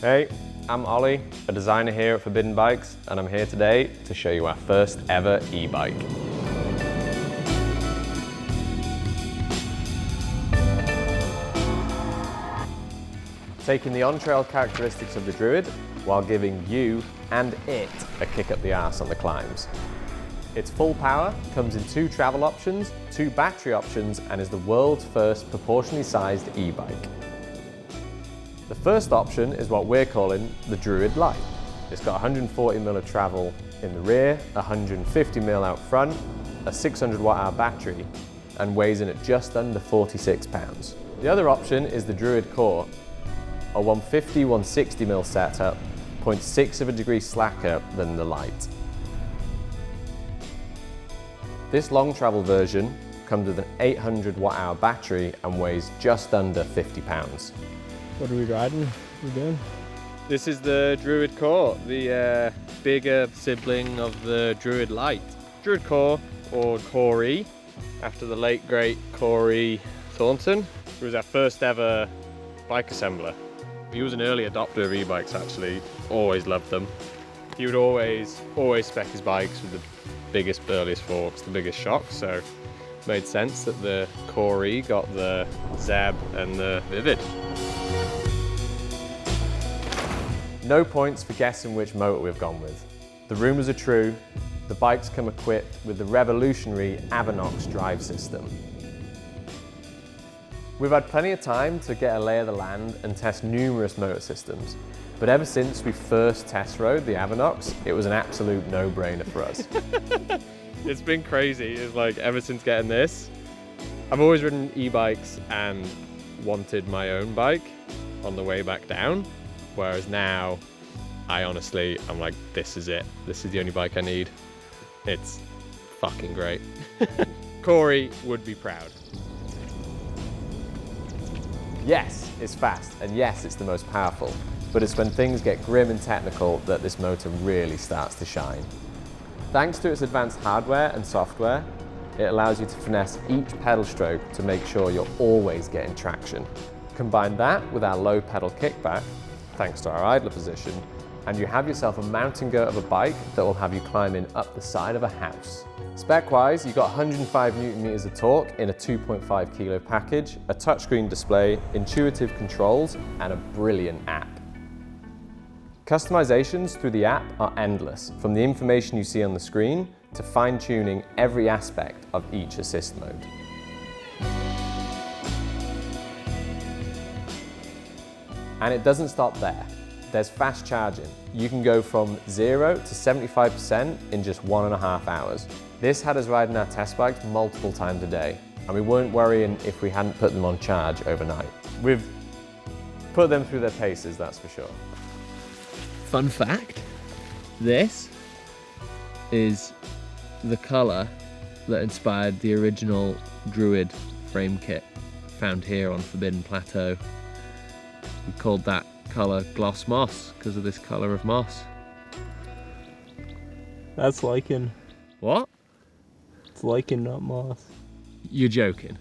Hey, I'm Ollie, a designer here at Forbidden Bikes, and I'm here today to show you our first ever e-bike. Taking the on-trail characteristics of the Druid while giving you and it a kick up the arse on the climbs. Its full power comes in 2 travel options, 2 battery options, and is the world's first proportionally sized e-bike. The first option is what we're calling the Druid Light. It's got 140mm of travel in the rear, 150mm out front, a 600 watt-hour battery, and weighs in at just under 46 pounds. The other option is the Druid Core, a 150-160mm setup, 0.6 of a degree slacker than the Light. This long travel version comes with an 800 watt-hour battery and weighs just under 50 pounds. What are we riding? What are we doing? This is the Druid Core, the bigger sibling of the Druid Light. Druid Core, or Core E, after the late great Core E Thornton, who was our first ever bike assembler. He was an early adopter of e-bikes actually, always loved them. He would always spec his bikes with the biggest, burliest forks, the biggest shocks, so it made sense that the Core E got the Zeb and the Vivid. No points for guessing which motor we've gone with. The rumours are true, the bikes come equipped with the revolutionary Avanox drive system. We've had plenty of time to get a lay of the land and test numerous motor systems, but ever since we first test rode the Avanox, it was an absolute no-brainer for us. It's been crazy, it's like ever since getting this. I've always ridden e-bikes and wanted my own bike on the way back down. Whereas now, I'm like, this is it. This is the only bike I need. It's fucking great. Corey would be proud. Yes, it's fast, and yes, it's the most powerful. But it's when things get grim and technical that this motor really starts to shine. Thanks to its advanced hardware and software, it allows you to finesse each pedal stroke to make sure you're always getting traction. Combine that with our low pedal kickback, thanks to our idler position, and you have yourself a mountain goat of a bike that will have you climbing up the side of a house. Spec-wise, you've got 105 Nm of torque in a 2.5 kilo package, a touchscreen display, intuitive controls, and a brilliant app. Customizations through the app are endless, from the information you see on the screen to fine-tuning every aspect of each assist mode. And it doesn't stop there. There's fast charging. You can go from 0 to 75% in just 1.5 hours. This had us riding our test bikes multiple times a day, and we weren't worrying if we hadn't put them on charge overnight. We've put them through their paces, that's for sure. Fun fact, this is the colour that inspired the original Druid frame kit found here on Forbidden Plateau. We called that colour gloss moss because of this colour of moss. That's lichen. What? It's lichen, not moss. You're joking.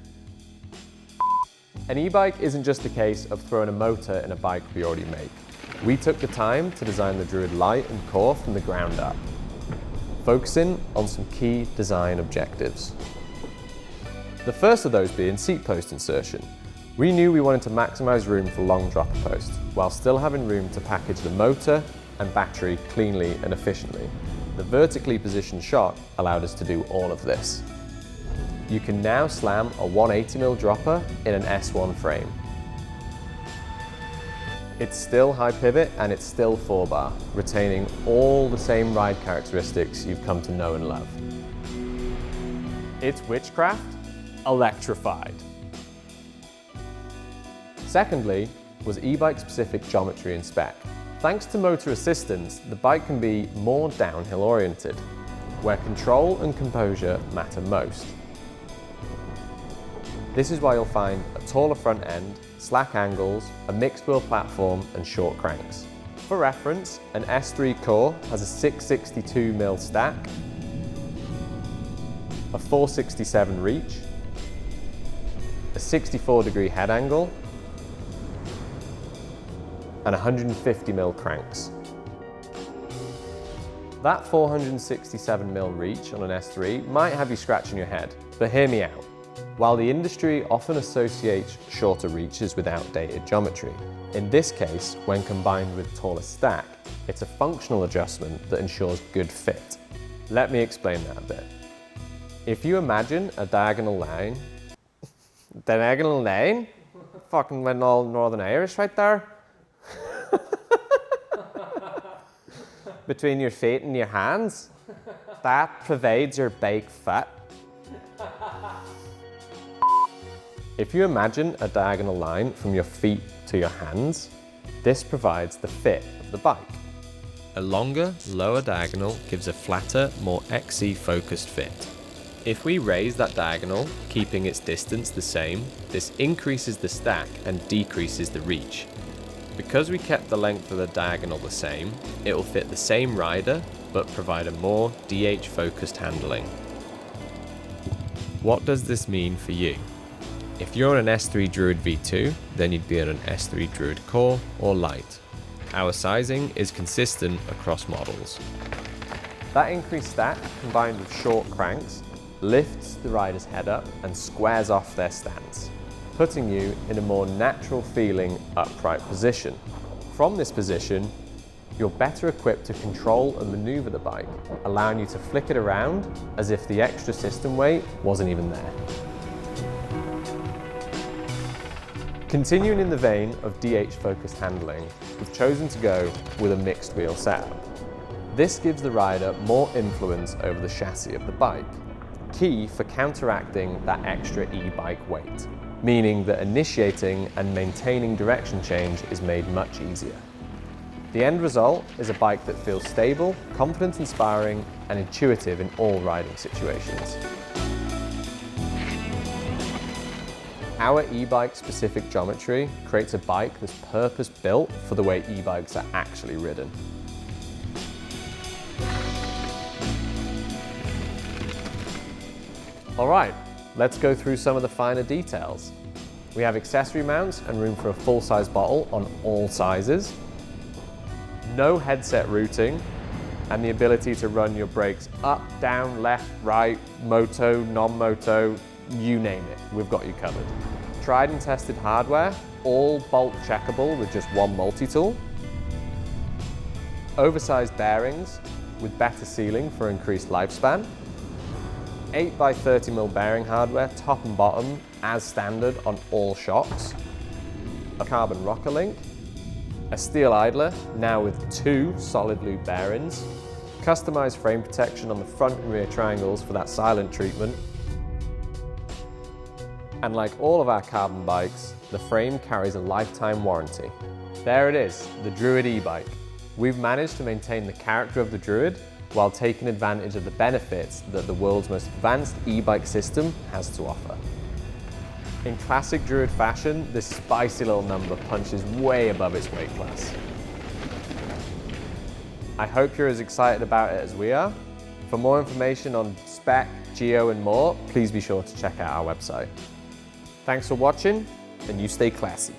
An e-bike isn't just a case of throwing a motor in a bike we already make. We took the time to design the Druid Light and Core from the ground up, focusing on some key design objectives. The first of those being seat post insertion. We knew we wanted to maximise room for long dropper posts, while still having room to package the motor and battery cleanly and efficiently. The vertically positioned shock allowed us to do all of this. You can now slam a 180mm dropper in an S1 frame. It's still high pivot and it's still 4-bar, retaining all the same ride characteristics you've come to know and love. It's witchcraft, electrified. Secondly, was e-bike specific geometry and spec. Thanks to motor assistance, the bike can be more downhill oriented, where control and composure matter most. This is why you'll find a taller front end, slack angles, a mixed wheel platform, and short cranks. For reference, an S3 Core has a 662mm stack, a 467 reach, a 64-degree head angle, and 150mm cranks. That 467mm reach on an S3 might have you scratching your head, but hear me out. While the industry often associates shorter reaches with outdated geometry, in this case, when combined with taller stack, it's a functional adjustment that ensures good fit. Let me explain that a bit. If you imagine a diagonal line, fucking went all Northern Irish right there, between your feet and your hands, that provides your bike fit. If you imagine a diagonal line from your feet to your hands, this provides the fit of the bike. A longer, lower diagonal gives a flatter, more XC-focused fit. If we raise that diagonal, keeping its distance the same, this increases the stack and decreases the reach. Because we kept the length of the diagonal the same, it will fit the same rider, but provide a more DH-focused handling. What does this mean for you? If you're on an S3 Druid V2, then you'd be on an S3 Druid Core or LitE. Our sizing is consistent across models. That increased stack, combined with short cranks, lifts the rider's head up and squares off their stance, putting you in a more natural feeling upright position. From this position, you're better equipped to control and maneuver the bike, allowing you to flick it around as if the extra system weight wasn't even there. Continuing in the vein of DH-focused handling, we've chosen to go with a mixed wheel setup. This gives the rider more influence over the chassis of the bike, key for counteracting that extra e-bike weight, meaning that initiating and maintaining direction change is made much easier. The end result is a bike that feels stable, confidence-inspiring, and intuitive in all riding situations. Our e-bike specific geometry creates a bike that's purpose-built for the way e-bikes are actually ridden. All right, let's go through some of the finer details. We have accessory mounts and room for a full-size bottle on all sizes, no headset routing, and the ability to run your brakes up, down, left, right, moto, non-moto, you name it, we've got you covered. Tried and tested hardware, all bolt checkable with just one multi-tool. Oversized bearings with better sealing for increased lifespan. 8x30mm bearing hardware, top and bottom, as standard on all shocks. A carbon rocker link. A steel idler, now with 2 solid loop bearings. Customized frame protection on the front and rear triangles for that silent treatment. And like all of our carbon bikes, the frame carries a lifetime warranty. There it is, the Druid e-bike. We've managed to maintain the character of the Druid while taking advantage of the benefits that the world's most advanced e-bike system has to offer. In classic Druid fashion, this spicy little number punches way above its weight class. I hope you're as excited about it as we are. For more information on spec, geo, and more, please be sure to check out our website. Thanks for watching, and you stay classy.